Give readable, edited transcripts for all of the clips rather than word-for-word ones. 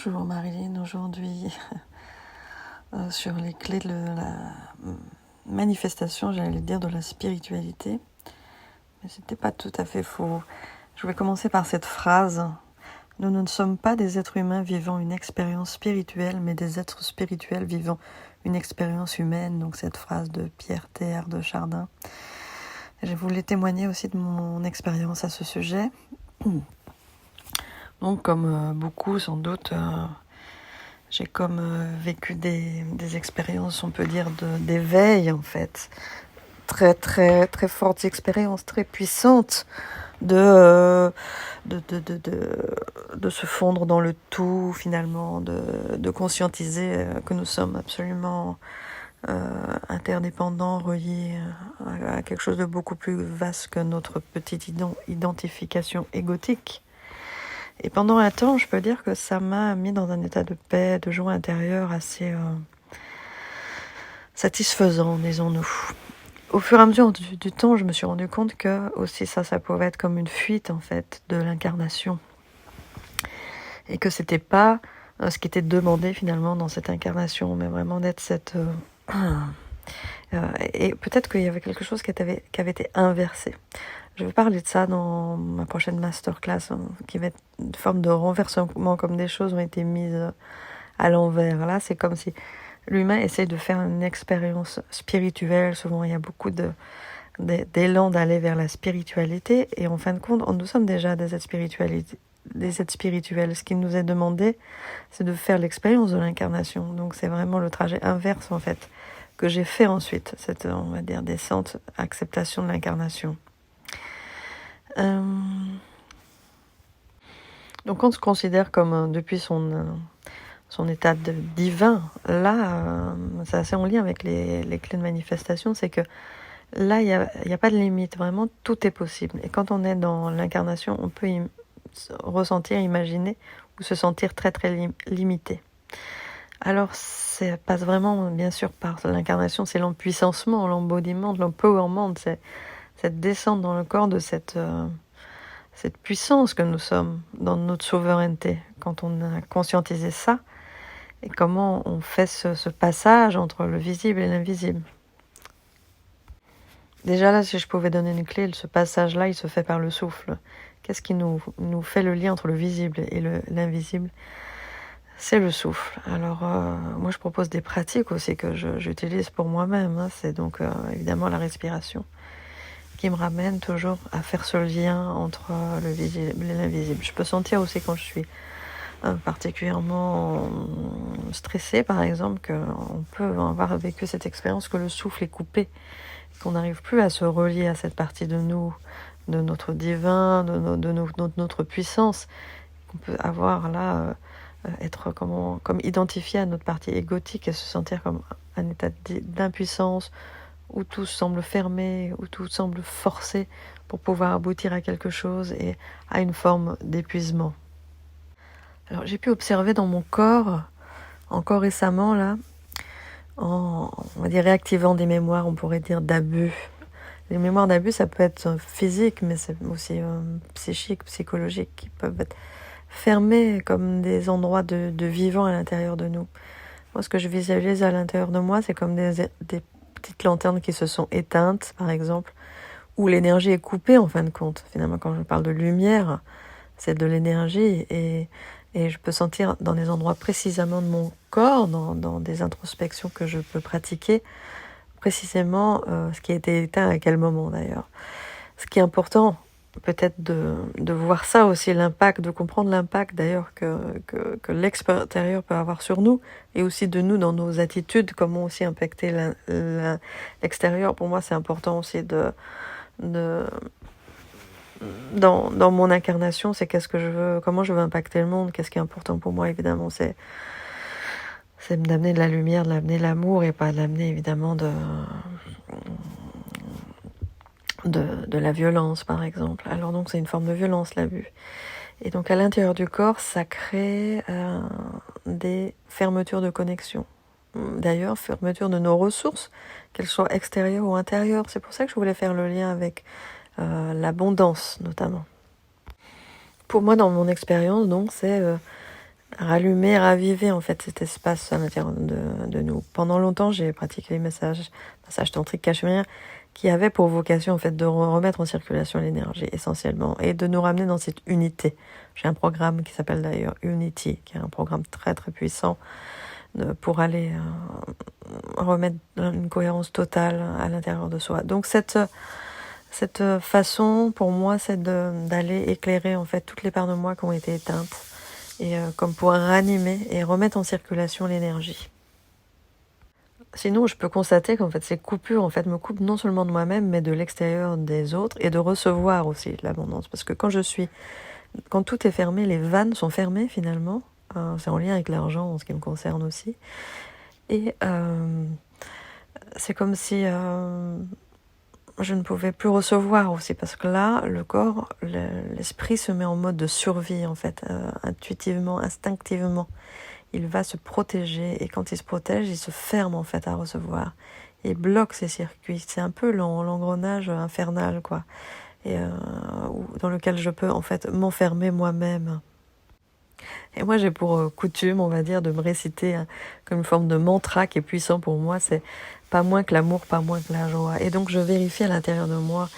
Bonjour Marilyn, aujourd'hui sur les clés de la manifestation, j'allais dire de la spiritualité, mais c'était pas tout à fait faux. Je vais commencer par cette phrase. Nous ne sommes pas des êtres humains vivant une expérience spirituelle, mais des êtres spirituels vivant une expérience humaine. Donc cette phrase de Pierre Teilhard de Chardin. Je voulais témoigner aussi de mon expérience à ce sujet. Donc comme beaucoup sans doute, j'ai comme vécu des expériences, on peut dire, d'éveil en fait. Très très très fortes expériences, très puissantes de se fondre dans le tout finalement, de conscientiser que nous sommes absolument interdépendants, reliés à quelque chose de beaucoup plus vaste que notre petite identification égotique. Et pendant un temps, je peux dire que ça m'a mis dans un état de paix, de joie intérieure assez satisfaisant, disons-nous. Au fur et à mesure du temps, je me suis rendu compte que aussi ça pouvait être comme une fuite en fait de l'incarnation. Et que c'était pas ce qui était demandé finalement dans cette incarnation, mais vraiment d'être cette... et peut-être qu'il y avait quelque chose qui avait été inversé. Je vais parler de ça dans ma prochaine masterclass, qui va être une forme de renversement, comme des choses ont été mises à l'envers. Là, c'est comme si l'humain essaie de faire une expérience spirituelle. Souvent, il y a beaucoup d'élan d'aller vers la spiritualité. Et en fin de compte, nous sommes déjà des êtres spirituels. Ce qui nous est demandé, c'est de faire l'expérience de l'incarnation. Donc, c'est vraiment le trajet inverse, en fait, que j'ai fait ensuite. Cette, on va dire, descente, acceptation de l'incarnation. Donc on se considère comme depuis son état divin, là, c'est assez en lien avec les clés de manifestation, c'est que là, il y a pas de limite, vraiment, tout est possible. Et quand on est dans l'incarnation, on peut ressentir, imaginer ou se sentir très très limité. Alors ça passe vraiment, bien sûr, par l'incarnation, c'est l'empuissancement, l'embodiment, l'empowerment, c'est cette descente dans le corps de cette puissance que nous sommes dans notre souveraineté, quand on a conscientisé ça, et comment on fait ce passage entre le visible et l'invisible. Déjà là, si je pouvais donner une clé, ce passage-là, il se fait par le souffle. Qu'est-ce qui nous fait le lien entre le visible et l'invisible ? C'est le souffle. Alors, moi, je propose des pratiques aussi que j'utilise pour moi-même. C'est donc évidemment la respiration, qui me ramène toujours à faire ce lien entre le visible et l'invisible. Je peux sentir aussi quand je suis particulièrement stressée, par exemple, qu'on peut avoir vécu cette expérience que le souffle est coupé, qu'on n'arrive plus à se relier à cette partie de nous, de notre divin, de notre puissance, qu'on peut avoir là, être comme identifié à notre partie égotique et se sentir comme un état d'impuissance, où tout semble fermé, où tout semble forcé pour pouvoir aboutir à quelque chose et à une forme d'épuisement. Alors j'ai pu observer dans mon corps, encore récemment là, on va dire réactivant des mémoires, on pourrait dire d'abus. Les mémoires d'abus, ça peut être physique, mais c'est aussi psychique, psychologique, qui peuvent être fermés comme des endroits de vivant à l'intérieur de nous. Moi, ce que je visualise à l'intérieur de moi, c'est comme des petites lanternes qui se sont éteintes, par exemple, où l'énergie est coupée en fin de compte. Finalement, quand je parle de lumière, c'est de l'énergie, et je peux sentir dans des endroits précisément de mon corps, dans des introspections que je peux pratiquer, précisément ce qui a été éteint à quel moment d'ailleurs. Ce qui est important, peut-être de voir ça aussi, l'impact, de comprendre l'impact d'ailleurs que l'extérieur peut avoir sur nous, et aussi de nous dans nos attitudes, comment aussi impacter l'extérieur. Pour moi, c'est important aussi dans mon incarnation, c'est qu'est-ce que je veux, comment je veux impacter le monde, qu'est-ce qui est important pour moi, évidemment, c'est d'amener de la lumière, d'amener l'amour, et pas d'amener évidemment de la violence, par exemple. Alors donc c'est une forme de violence, l'abus. Et donc à l'intérieur du corps, ça crée des fermetures de connexion. D'ailleurs, fermeture de nos ressources, qu'elles soient extérieures ou intérieures. C'est pour ça que je voulais faire le lien avec l'abondance, notamment. Pour moi, dans mon expérience, donc, c'est rallumer, raviver en fait cet espace à l'intérieur de nous. Pendant longtemps, j'ai pratiqué les massages tantriques cachemiriens qui avaient pour vocation en fait de remettre en circulation l'énergie essentiellement et de nous ramener dans cette unité. J'ai un programme qui s'appelle d'ailleurs Unity, qui est un programme très très puissant pour aller remettre une cohérence totale à l'intérieur de soi. Donc cette façon pour moi, c'est d'aller éclairer en fait toutes les parts de moi qui ont été éteintes et comme pour ranimer et remettre en circulation l'énergie. Sinon, je peux constater qu'en fait, ces coupures en fait, me coupent non seulement de moi-même, mais de l'extérieur des autres et de recevoir aussi l'abondance. Parce que quand tout est fermé, les vannes sont fermées finalement. C'est en lien avec l'argent en ce qui me concerne aussi. Et c'est comme si je ne pouvais plus recevoir aussi. Parce que là, le corps, l'esprit se met en mode de survie en fait, intuitivement, instinctivement. Il va se protéger et quand il se protège, il se ferme en fait à recevoir. Il bloque ses circuits. C'est un peu l'engrenage infernal quoi, et dans lequel je peux en fait m'enfermer moi-même. Et moi j'ai pour coutume, on va dire, de me réciter comme une forme de mantra qui est puissant pour moi. C'est pas moins que l'amour, pas moins que la joie. Et donc je vérifie à l'intérieur de moi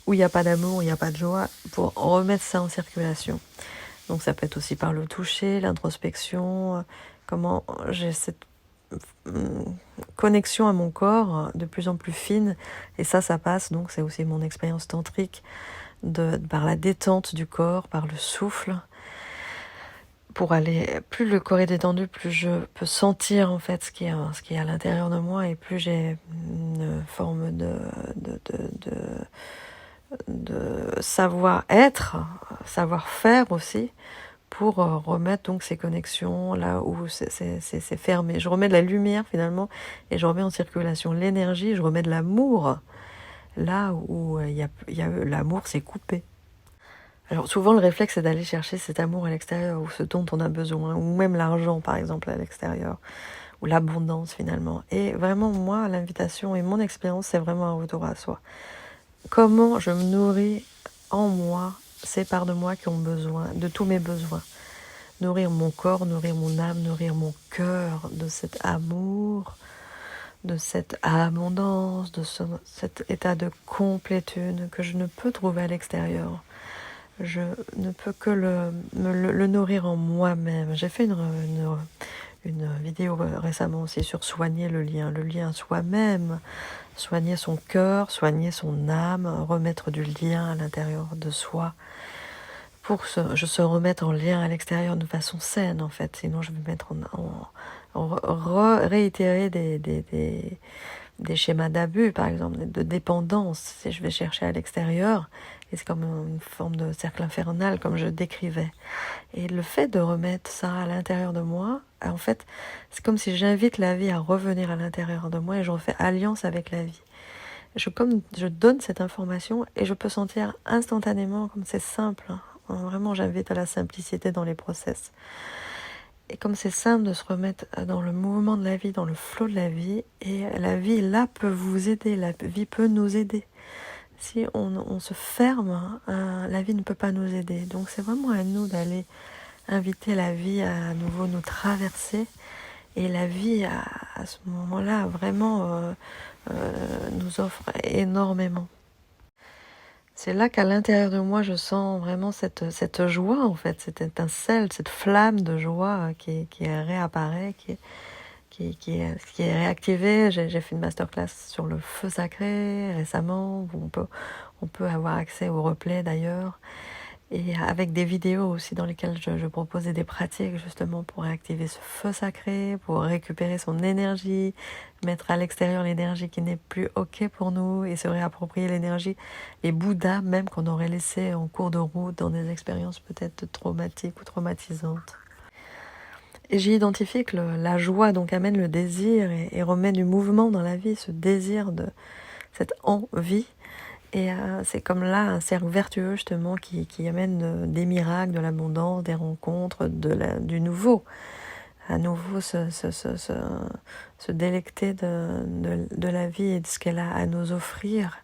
où il n'y a pas d'amour, où il n'y a pas de joie, pour remettre ça en circulation. Donc ça peut être aussi par le toucher, l'introspection, comment j'ai cette connexion à mon corps de plus en plus fine. Et ça passe, donc c'est aussi mon expérience tantrique, par la détente du corps, par le souffle. Pour aller, plus le corps est détendu, plus je peux sentir en fait ce qui est à l'intérieur de moi et plus j'ai une forme de savoir-être, savoir-faire aussi, pour remettre donc ces connexions là où c'est fermé. Je remets de la lumière finalement et je remets en circulation l'énergie, je remets de l'amour là où l'amour s'est coupé. Alors souvent le réflexe c'est d'aller chercher cet amour à l'extérieur ou ce dont on a besoin, ou même l'argent par exemple à l'extérieur, ou l'abondance finalement. Et vraiment moi l'invitation et mon expérience c'est vraiment un retour à soi. Comment je me nourris en moi ces parts de moi qui ont besoin de tous mes besoins. Nourrir mon corps, nourrir mon âme, nourrir mon cœur de cet amour, de cette abondance, de cet état de complétude que je ne peux trouver à l'extérieur. Je ne peux que le nourrir en moi-même. J'ai fait une vidéo récemment aussi sur soigner le lien à soi-même, soigner son cœur, soigner son âme, remettre du lien à l'intérieur de soi, pour se remettre en lien à l'extérieur de façon saine en fait. Sinon je vais mettre réitérer des schémas d'abus par exemple, de dépendance si je vais chercher à l'extérieur. Et c'est comme une forme de cercle infernal comme je décrivais. Et le fait de remettre ça à l'intérieur de moi, en fait, c'est comme si j'invite la vie à revenir à l'intérieur de moi et je refais alliance avec la vie. Je donne cette information et je peux sentir instantanément comme c'est simple. Vraiment, j'invite à la simplicité dans les process. Et comme c'est simple de se remettre dans le mouvement de la vie, dans le flot de la vie, et la vie, là, peut vous aider, la vie peut nous aider. Si on se ferme, la vie ne peut pas nous aider. Donc c'est vraiment à nous d'aller inviter la vie à nouveau nous traverser. Et la vie, à ce moment-là, vraiment nous offre énormément. C'est là qu'à l'intérieur de moi, je sens vraiment cette joie, en fait, cette étincelle, cette flamme de joie qui réapparaît, qui est réactivée. J'ai fait une masterclass sur le feu sacré récemment, où on peut avoir accès au replay d'ailleurs, et avec des vidéos aussi dans lesquelles je proposais des pratiques justement pour réactiver ce feu sacré, pour récupérer son énergie, mettre à l'extérieur l'énergie qui n'est plus ok pour nous et se réapproprier l'énergie, les Bouddhas même qu'on aurait laissé en cours de route dans des expériences peut-être traumatiques ou traumatisantes. Et j'ai identifié que la joie donc amène le désir et remet du mouvement dans la vie, ce désir de cette envie. Et c'est comme là un cercle vertueux justement qui amène des miracles, de l'abondance, des rencontres, du nouveau. À nouveau se délecter de la vie et de ce qu'elle a à nous offrir.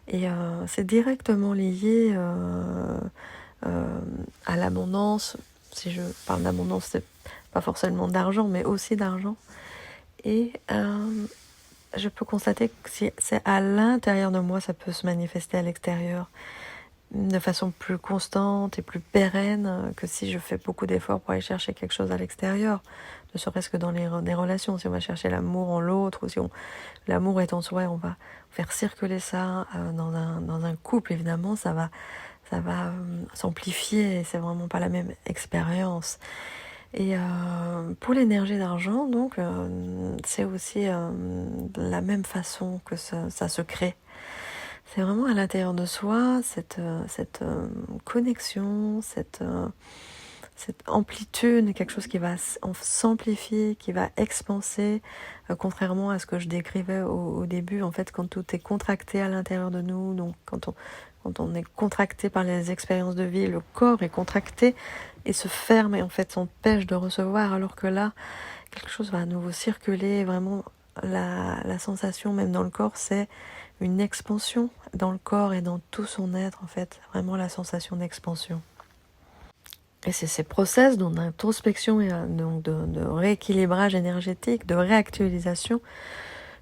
Et c'est directement lié à l'abondance. Si je parle d'abondance, c'est pas forcément d'argent, mais aussi d'argent. Et je peux constater que si c'est à l'intérieur de moi, ça peut se manifester à l'extérieur de façon plus constante et plus pérenne que si je fais beaucoup d'efforts pour aller chercher quelque chose à l'extérieur, ne serait-ce que dans des relations. Si on va chercher l'amour en l'autre, ou si l'amour est en soi, on va faire circuler ça dans un couple, évidemment, ça va s'amplifier, et c'est vraiment pas la même expérience. Et pour l'énergie d'argent, donc, c'est aussi de la même façon que ça se crée. C'est vraiment à l'intérieur de soi, cette connexion, cette amplitude, quelque chose qui va s'amplifier, qui va expanser, contrairement à ce que je décrivais au début. En fait, quand tout est contracté à l'intérieur de nous, donc quand on est contracté par les expériences de vie, le corps est contracté et se ferme, et en fait s'empêche de recevoir, alors que là, quelque chose va à nouveau circuler. Vraiment, la sensation, même dans le corps, c'est une expansion dans le corps et dans tout son être, en fait. Vraiment la sensation d'expansion. Et c'est ces process d'introspection et donc de rééquilibrage énergétique, de réactualisation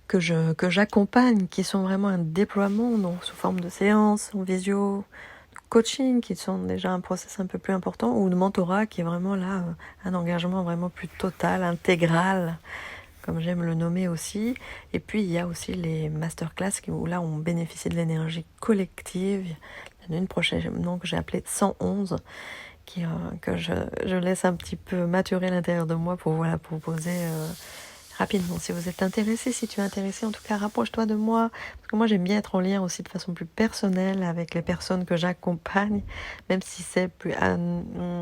que j'accompagne, qui sont vraiment un déploiement, donc sous forme de séances, en visio, de coaching, qui sont déjà un process un peu plus important, ou de mentorat, qui est vraiment là un engagement vraiment plus total, intégral, comme j'aime le nommer aussi. Et puis il y a aussi les masterclass où là on bénéficie de l'énergie collective. Il y en a une prochaine que j'ai appelée 111, que je laisse un petit peu maturer à l'intérieur de moi pour proposer rapidement. Si vous êtes intéressé, si tu es intéressé, en tout cas rapproche-toi de moi, parce que moi j'aime bien être en lien aussi de façon plus personnelle avec les personnes que j'accompagne, même si c'est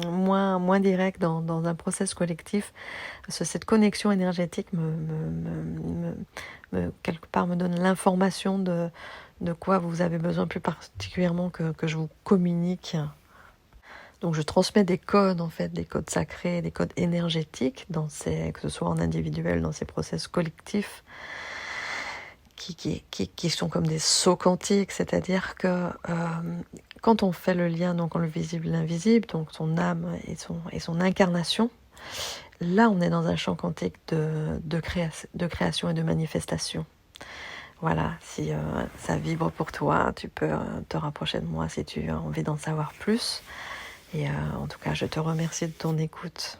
moins direct dans un process collectif. Parce que cette connexion énergétique quelque part me donne l'information de quoi vous avez besoin plus particulièrement que je vous communique. Donc je transmets des codes, en fait, des codes sacrés, des codes énergétiques, que ce soit en individuel, dans ces process collectifs, qui sont comme des sauts quantiques, c'est-à-dire que quand on fait le lien donc, entre le visible et l'invisible, donc son âme et son incarnation, là on est dans un champ quantique de création et de manifestation. Voilà, si ça vibre pour toi, tu peux te rapprocher de moi si tu as envie d'en savoir plus. Et en tout cas, je te remercie de ton écoute.